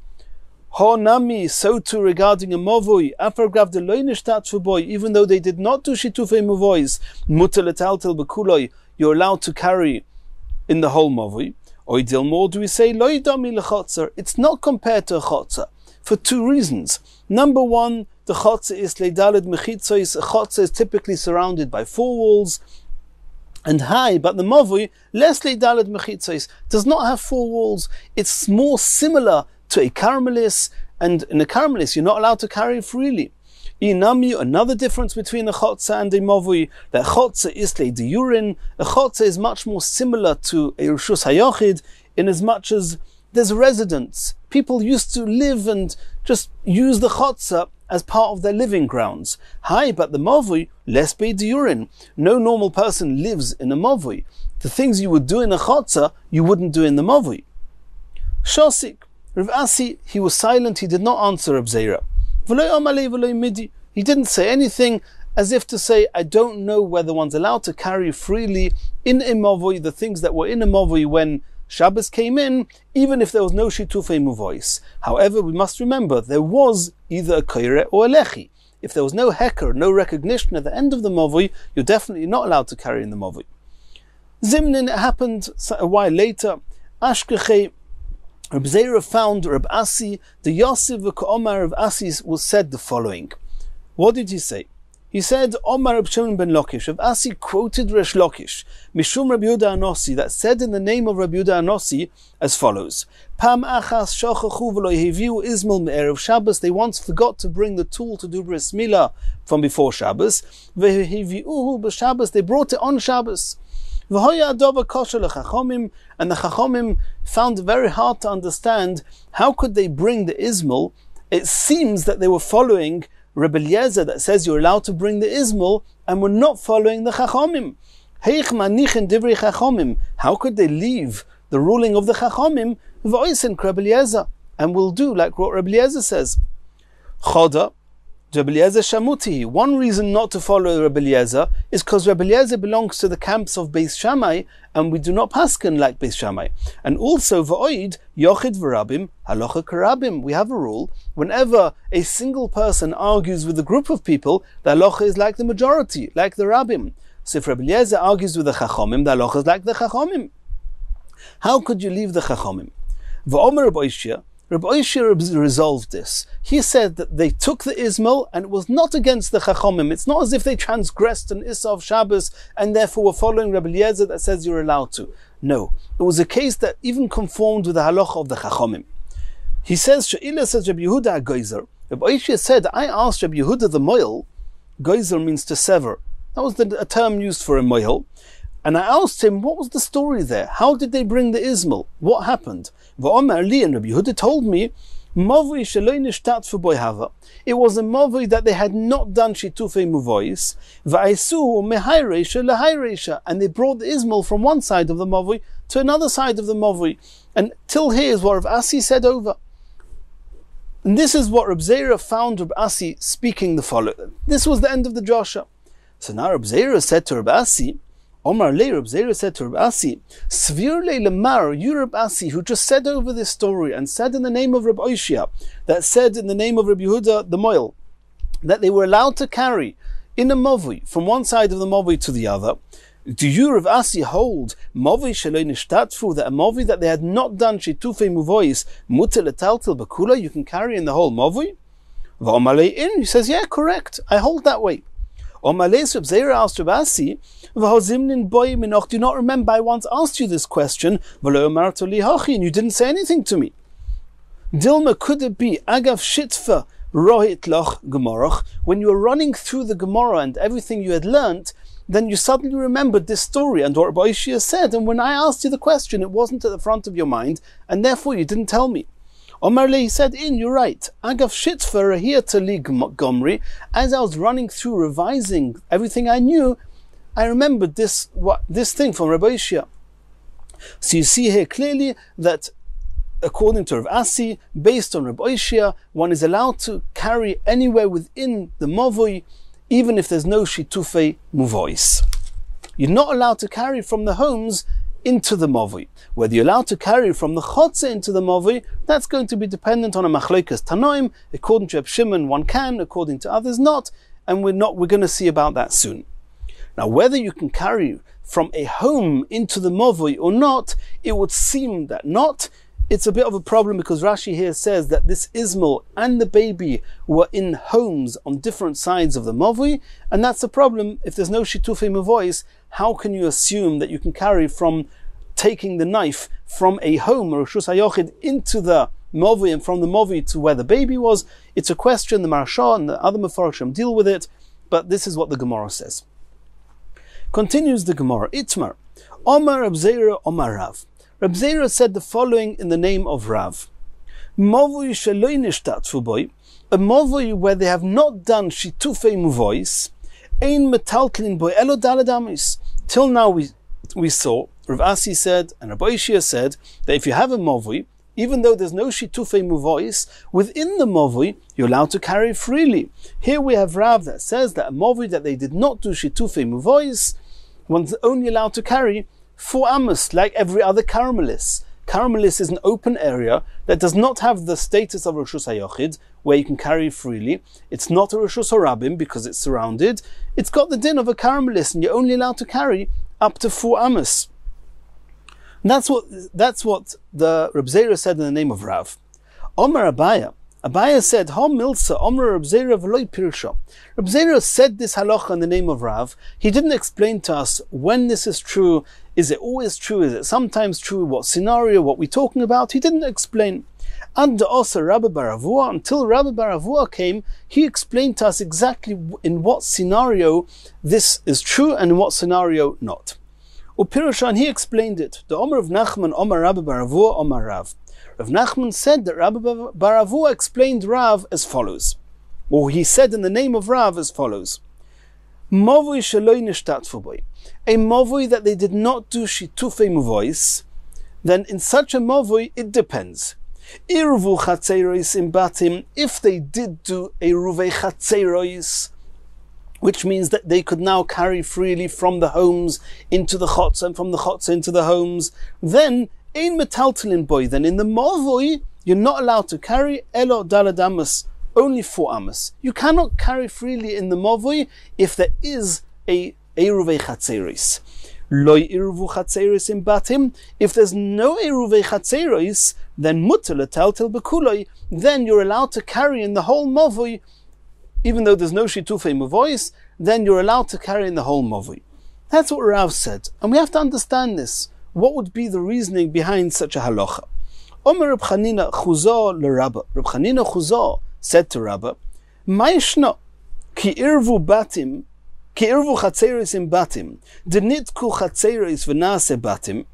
Ho nami, so too regarding a mavui, afal gav deloi nishtatfu boy, even though they did not do shitufei muvois, mutter letaltel bekuloi, you're allowed to carry in the whole mavui. Oidil more, do we say loi dami lechotzer? It's not compared to a chotzer, for two reasons. Number one, the chotzer is leidaled mechitzois. A chotzer is typically surrounded by four walls and high, but the mavui, less leidaled mechitzois, does not have four walls. It's more similar to a caramelis, and in a caramelis you're not allowed to carry freely. Inami, another difference between a chotzer and a mavui, that chotzer is leidiyurin. A chotzer is much more similar to a rishus hayochid, in as much as there's residents. People used to live and just use the chotzer as part of their living grounds. Hi, but the mavui, less beidiyurin. No normal person lives in a mavui. The things you would do in a chotzer, you wouldn't do in the mavui. Shosik, Rav Asi, he was silent, he did not answer Reb Zera. He didn't say anything, as if to say, I don't know whether one's allowed to carry freely in a mavui the things that were in a mavui when Shabbos came in, even if there was no shitufei muvois. However, we must remember, there was either a koire or a lechi. If there was no heker, no recognition at the end of the mavui, you're definitely not allowed to carry in the mavui. Zimnin, it happened a while later. Ashkeche, Reb Zera found Reb Asi, the Yosef v'Omar Reb Asi was said the following. What did he say? He said, Omar Reb Shimon ben Lakish. Reb Asi quoted Resh Lakish, Mishum Reb Yehuda Anossi, that said in the name of Reb Yehuda Anossi as follows: Pam achas shochachu v'lo heviu izmel me'erev Shabbos. They once forgot to bring the tool to do bris milah from before Shabbos. V'heviuhu b'Shabbos. They brought it on Shabbos. V'hoya adova kosher lechachomim, and the chachomim found it very hard to understand how could they bring the izmel. It seems that they were following Rebbe Eliezer that says you're allowed to bring the izmel, and we're not following the chachomim. Heich manichin divrei chachomim. How could they leave the ruling of the chachomim? V'oisen Rebbe Eliezer, and we'll do like what Rebbe Eliezer says. Choda, Rebbe Eliezer shamuti. One reason not to follow Rebbe Eliezer is because Rebbe Eliezer belongs to the camps of Beis Shammai, and we do not paskin like Beis Shammai. And also v'oid yochid v'rabim halacha karabim. We have a rule: whenever a single person argues with a group of people, the halacha is like the majority, like the rabbim. So if Rebbe Eliezer argues with the chachomim, the halacha is like the chachomim. How could you leave the chachomim? V'omer Reb Oishia, Reb Oishia resolved this. He said that they took the izmel and it was not against the chachomim. It's not as if they transgressed an issa of Shabbos and therefore were following Rebbe Eliezer that says you're allowed to. No, it was a case that even conformed with the halacha of the chachomim. He says, She'ila says Reb Yehuda Geizer. Reb Oishia said, I asked Reb Yehuda the Moil. Geizer means to sever. That was a term used for a moil. And I asked him, what was the story there? How did they bring the Ismail? What happened? V'omer li, and Rabbi Yehuda told me, Mavui sheloi nishtatfu boi hava. It was a mavui that they had not done shitufei muvois. V'aisu mehayreisha lehayreisha. And they brought the Ismail from one side of the mavui to another side of the mavui. And till here is what Rav Asi said over. And this is what Reb Zera found Reb Asi speaking the following. This was the end of the drasha. So now Reb Zera said to Reb Asi, Omar le, Reb Zera said to Reb Asi, Svir le lemar, you Reb Asi, who just said over this story and said in the name of Reb Oishia, that said in the name of Reb Yehuda the Moil, that they were allowed to carry in a mavui from one side of the mavui to the other. Do you, Reb Asi, hold mavui sheloi nishtatfu, that a mavui that they had not done shitufei muvois mutel etaltel bakula, you can carry in the whole mavui? V'omar le in, he says, yeah, correct, I hold that way. Omar le, Reb Zera asked Reb Asi, do you not remember I once asked you this question, and you didn't say anything to me? Dilma, could it be agav shitfa rohit loch gemorach, when you were running through the Gemara and everything you had learnt, then you suddenly remembered this story and what Rabbi Ishia said, and when I asked you the question, it wasn't at the front of your mind, and therefore you didn't tell me. Omar le, he said, you're right. Agav shitfa rahir tali gomri, as I was running through revising everything I knew, I remembered this thing from Rabbi Ishia. So you see here clearly that according to Rav Asi, based on Rabbi Ishia, one is allowed to carry anywhere within the mavui, even if there's no shitufei muvois. You're not allowed to carry from the homes into the mavui. Whether you're allowed to carry from the chotze into the mavui, that's going to be dependent on a machlokas tanoim. According to Reb Shimon, one can, according to others not, and we're going to see about that soon. Now, whether you can carry from a home into the mavui or not, it would seem that not. It's a bit of a problem because Rashi here says that this Ismail and the baby were in homes on different sides of the mavui, and that's a problem. If there's no shitufei muvois, how can you assume that you can carry from taking the knife from a home or Reshus HaYochid into the mavui and from the mavui to where the baby was? It's a question. The Maharsha and the other Mefarshim deal with it, but this is what the Gemara says. Continues the Gemara, Itmar, Omar Reb Zera Omar Rav. Reb Zera said the following in the name of Rav. Mavui sheloi nishtatfu boi, a mavui where they have not done shitufei muvois, ein metaltlin boi elo daled amis. Till now we saw, Rav Asi said, and Rabbi Ishia said, that if you have a mavui, even though there's no shitufei muvois, within the mavui, you're allowed to carry freely. Here we have Rav that says that a mavui that they did not do shitufei muvois, one's only allowed to carry 4 amos, like every other Karmelis. Karmelis is an open area that does not have the status of Reshus HaYochid, where you can carry freely. It's not a Reshus HaRabim because it's surrounded. It's got the din of a Karmelis, and you're only allowed to carry up to 4 amos. That's what the Reb Zera said in the name of Rav. Omar Abaya. Abaya said, Ha milsa, Omar Reb Zera v'loi pirsha. Reb Zera said this halacha in the name of Rav. He didn't explain to us when this is true. Is it always true? Is it sometimes true? What scenario? What we're talking about? He didn't explain. And also Rabbi Bar Avua, until Rabbi Bar Avua came, he explained to us exactly in what scenario this is true and in what scenario not. Upirushan, he explained it. The Omer of Nachman, Omer Rabbi Bar Avua, Omer Rav. Rav Nachman said that Rabbi Bar Avua explained Rav as follows. Or he said in the name of Rav as follows. Mavui sheloi nishtatfu boi. A mavui that they did not do shitufei muvois, then in such a mavui it depends. Irvu chatzerois im batim, if they did do a ruvei chatzerois, which means that they could now carry freely from the homes into the chotz and from the chotz into the homes, then ein metaltelin boy, then in the mavui you're not allowed to carry elo daled amos, only 4 amos. You cannot carry freely in the mavui if there is a eruvei chatzeris. Loi iruvu chatzeris im batim. If there's no eruvei chatzeris, then mutter letaltel bekuloi. Then you're allowed to carry in the whole mavui, even though there's no shitufei muvois. Then you're allowed to carry in the whole mavui. That's what Rav said, and we have to understand this. What would be the reasoning behind such a halacha? Omer Reb Chanina chuzah leRabba. Reb Chanina chuzah said to Rabba, Ma'ishna ki irvu batim Ki irvu chatzeris im batim, denitku chatzeris v'nase batim.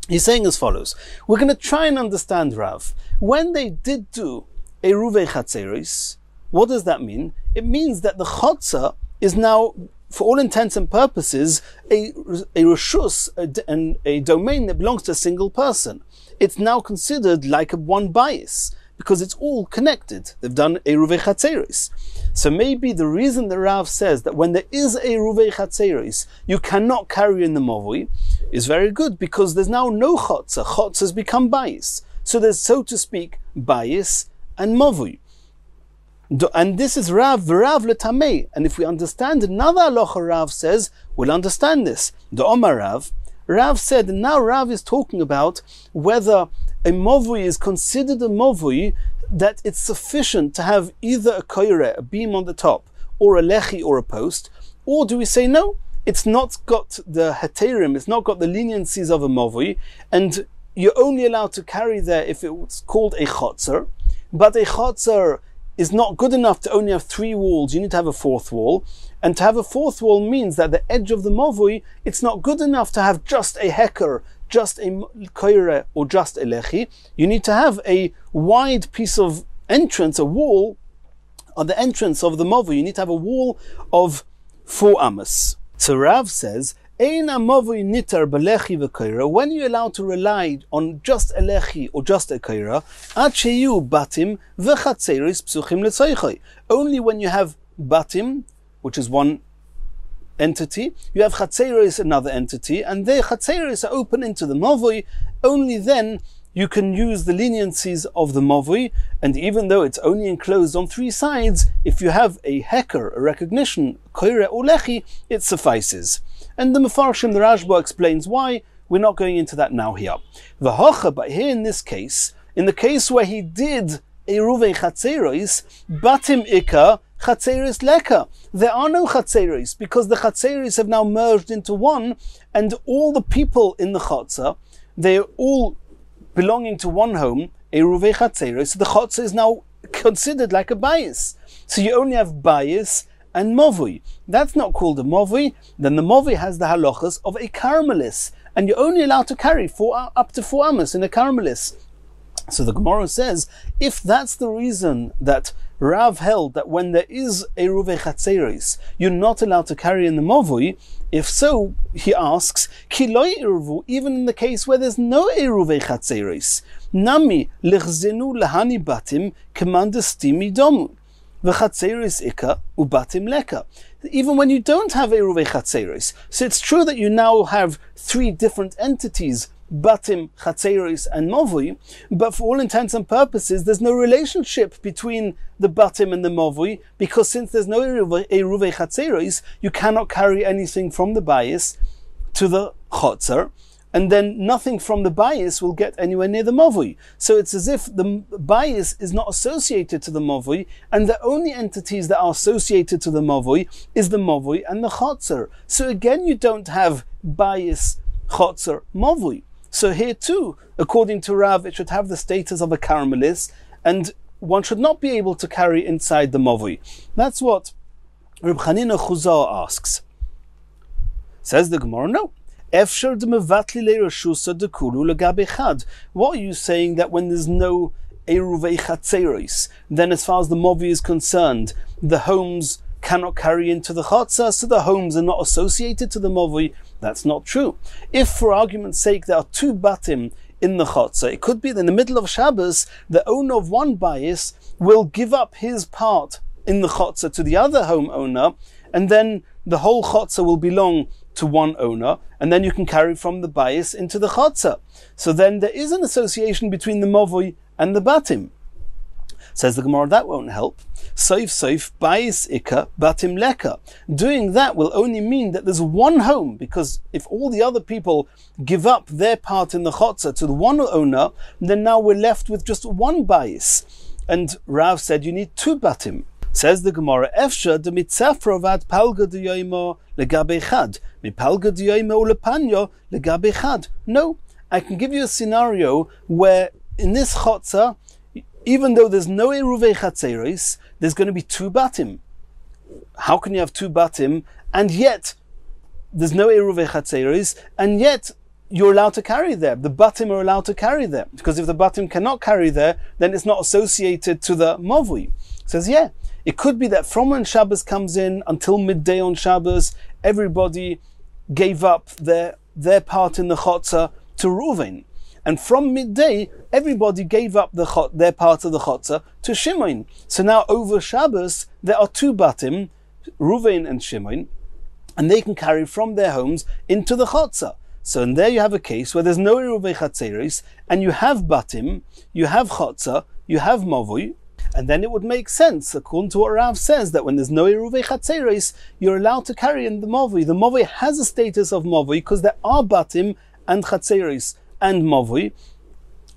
He's saying as follows. We're going to try and understand Rav. When they did do eruvei chatzeris, what does that mean? It means that the chotzer is now, for all intents and purposes, a reshus, a domain that belongs to a single person. It's now considered like a one bias, because it's all connected. They've done eruvei chatzeris. So maybe the reason the Rav says that when there is eruvei chatzeris, you cannot carry in the movui, is very good, because there's now no chotzer. Chotzer has become bias. So there's, so to speak, bias and movui. And this is Rav letamei. And if we understand another halacha, Rav says, we'll understand this. The Omar Rav said, and now Rav is talking about whether a movui is considered a movui that it's sufficient to have either a koire, a beam on the top, or a lechi, or a post, or do we say no? It's not got the heterim, it's not got the leniencies of a movui, and you're only allowed to carry there if it's called a chotzer, but a chotzer is not good enough to only have 3 walls, you need to have a 4th wall. And to have a 4th wall means that the edge of the movui, it's not good enough to have just a heker, just a koire, or just a lechi. You need to have a wide piece of entrance, a wall, on the entrance of the movui. You need to have a wall of 4 amas. So Rav says, Ein movui nitar belechi v'koira. When you're allowed to rely on just a lechi or just a koira, ad sheyu batim v'chatzeris psuchim l'tzeichai. Only when you have batim, which is one entity, you have chatzeris, another entity, and their chatzeris are open into the movui. Only then you can use the leniencies of the movui, and even though it's only enclosed on 3 sides, if you have a heker, a recognition, koire or lechi, it suffices. And the Mefarshim, the Rashba, explains why. We're not going into that now here. V'hocha, but here in this case, in the case where he did eruvei chatzeris, batim ikka, chatzeris leka. There are no chatzeris, because the chatzeris have now merged into one, and all the people in the chotzer, they're all belonging to one home, eruvei chatzeris. So the chotzer is now considered like a bias. So you only have bias and movui. That's not called a movui. Then the movui has the halachas of a caramelis, and you're only allowed to carry up to 4 amas in a caramelis. So the Gemara says, if that's the reason that Rav held that when there is eruvei chatzeris, you're not allowed to carry in the movui, if so, he asks, ki lo eruvu, even in the case where there's no eruvei chatzeris, nami lichzenu lahani batim kemandestimi domu. V'chatzeris ikka ubatim leka. Even when you don't have eruvei chatzeris, so it's true that you now have 3 different entities, batim, chatzeris, and movui, but for all intents and purposes, there's no relationship between the batim and the movui, because since there's no eruvei chatzeris, you cannot carry anything from the bias to the chotzer, and then nothing from the bias will get anywhere near the movui. So it's as if the bias is not associated to the movui, and the only entities that are associated to the movui is the movui and the chotzer. So again, you don't have bias, chotzer, movui. So here too, according to Rav, it should have the status of a caramelis, and one should not be able to carry inside the movui. That's what Reb Chanina Chuzar asks. Says the Gemara, no. What are you saying that when there's no eruvei chatzeris, then as far as the movui is concerned, the homes cannot carry into the chotzer, so the homes are not associated to the movui? That's not true. If, for argument's sake, there are 2 batim in the chotzer, it could be that in the middle of Shabbos, the owner of one bias will give up his part in the chotzer to the other homeowner, and then the whole chotzer will belong to one owner, and then you can carry from the bias into the chotzer. So then there is an association between the movui and the batim. Says the Gemara, that won't help. Soif, bias ikka, batim leka. Doing that will only mean that there's one home, because if all the other people give up their part in the chotzer to the one owner, then now we're left with just one bias. And Rav said you need 2 batim. Says the Gemara, Efsha de mitzafrovat palga de yoimo legabe chad, mi palga de yoimo lepanyo legabe chad. No, I can give you a scenario where in this chotzer, even though there's no eruvei chatzeris, there's going to be 2 batim. How can you have 2 batim and yet there's no Eruvei Chatzeros, and yet you're allowed to carry there. The batim are allowed to carry there, because if the batim cannot carry there, then it's not associated to the Mavui. It says, yeah, it could be that from when Shabbos comes in until midday on Shabbos, everybody gave up their part in the Chotzer to Reuven. And from midday, everybody gave up their part of the Chotzer to Shimon. So now over Shabbos, there are two batim, Reuven and Shimon, and they can carry from their homes into the Chotzer. So in there you have a case where there's no Eruvei Chatzeros, and you have batim, you have Chotzer, you have Mavui, and then it would make sense, according to what Rav says, that when there's no Eruvei Chatzeros, you're allowed to carry in the Mavui. The Mavui has a status of Mavui because there are batim and Chatzeros and Mavui,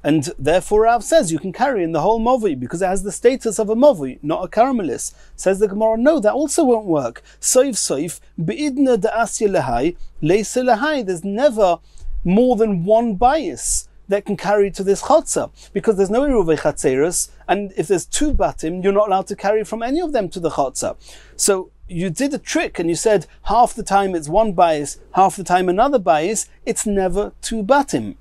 and therefore Rav says you can carry in the whole Mavui because it has the status of a Mavui, not a caramelis. Says the Gemara, no, that also won't work. Soif, be'idna da'asya lahai, leisa lahai. There's never more than one bias that can carry to this Chotzer, because there's no Eruvei Chatzeros, and if there's two batim, you're not allowed to carry from any of them to the Chotzer. So you did a trick and you said half the time it's one bias, half the time another bias. It's never two batim.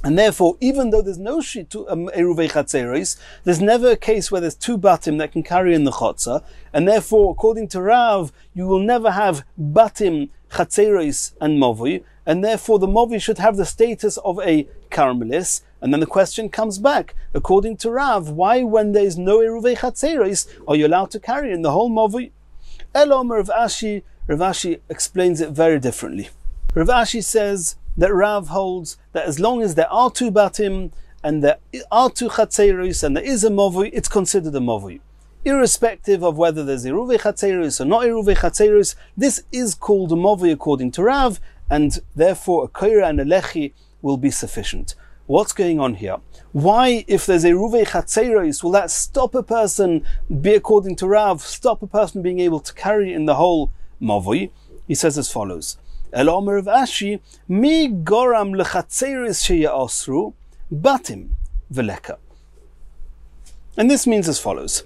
And therefore, even though there's no Eruvei Chatzeros, there's never a case where there's two batim that can carry in the Chotzer, and therefore, according to Rav, you will never have batim, Chatzeros, and Mavui, and therefore the Mavui should have the status of a caramelis. And then the question comes back, according to Rav, why when there is no Eruvei Chatzeros are you allowed to carry in the whole Mavui? Elom Rav Ashi explains it very differently. Rav Ashi says that Rav holds that as long as there are two batim and there are two chatzeros and there is a mavui, it's considered a mavui. Irrespective of whether there's Eruvei Chatzeros or not Eruvei Chatzeros, this is called a mavui according to Rav, and therefore a koira and a lechi will be sufficient. What's going on here? Why, if there's Eruvei Chatzeros, will that stop a person, be according to Rav, stop a person being able to carry in the whole mavui? He says as follows. El Omer of Ashi, mi goram lechatzeris sheyasru batim veleka. And this means as follows.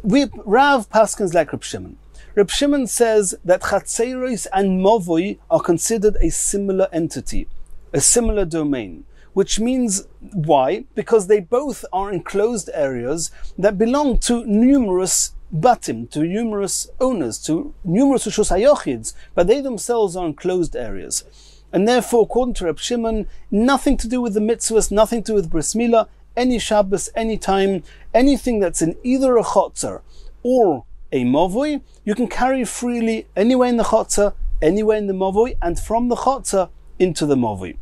Rav paskins like Reb Shimon. Reb Shimon says that chatzeris and mavui are considered a similar entity, a similar domain. Which means, why? Because they both are enclosed areas that belong to numerous batim, to numerous owners, to numerous Rishus HaYochids, but they themselves are enclosed areas. And therefore, according to Reb Shimon, nothing to do with the mitzvahs, nothing to do with Bris Milah, any Shabbos, any time, anything that's in either a Chotzer or a Mavui, you can carry freely anywhere in the Chotzer, anywhere in the Mavui, and from the Chotzer into the Mavui.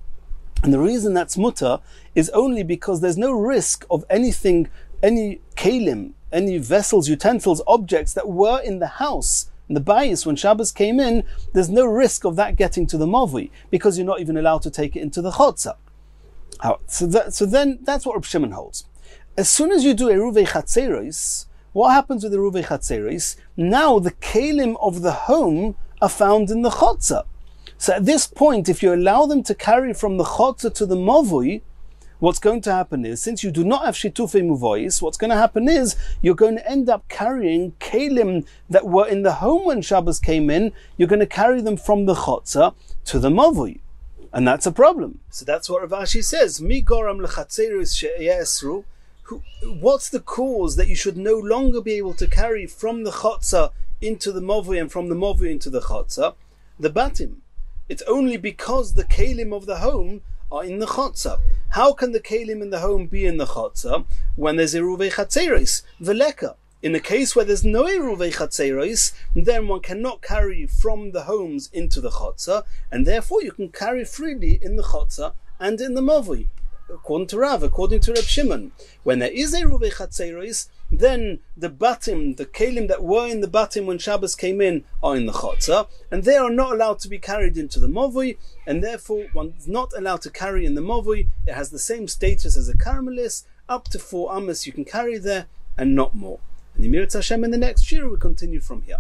And the reason that's mutter is only because there's no risk of anything, any kelim, any vessels, utensils, objects that were in the house, in the bayis, when Shabbos came in, there's no risk of that getting to the mavui, because you're not even allowed to take it into the chotzer. So then that's what Reb Shimon holds. As soon as you do Eruvei Chatzeros, what happens with Eruvei Chatzeros? Now the kelim of the home are found in the chotzer. So at this point, if you allow them to carry from the chotzer to the mavui, what's going to happen is, since you do not have shitufei muvois, what's going to happen is, you're going to end up carrying kelim that were in the home when Shabbos came in, you're going to carry them from the chotzer to the mavui. And that's a problem. So that's what Rav Ashi says. Mi goram lechatzeros she'yesru. What's the cause that you should no longer be able to carry from the chotzer into the mavui and from the mavui into the chotzer? The batim. It's only because the kelim of the home are in the chotzer. How can the kelim in the home be in the chotzer when there's Eruvei Chatzeros? Veleka. In the case where there's no Eruvei Chatzeros, then one cannot carry from the homes into the chotzer, and therefore you can carry freely in the chotzer and in the mavui. According to Rav, according to Reb Shimon, when there is Eruvei Chatzeros, then the batim, the kelim that were in the batim when Shabbos came in, are in the chotzer, and they are not allowed to be carried into the mavui, and therefore one's not allowed to carry in the mavui. It has the same status as a caramelis. Up to 4 amas you can carry there, and not more. And Yemirat Hashem in the next year we continue from here.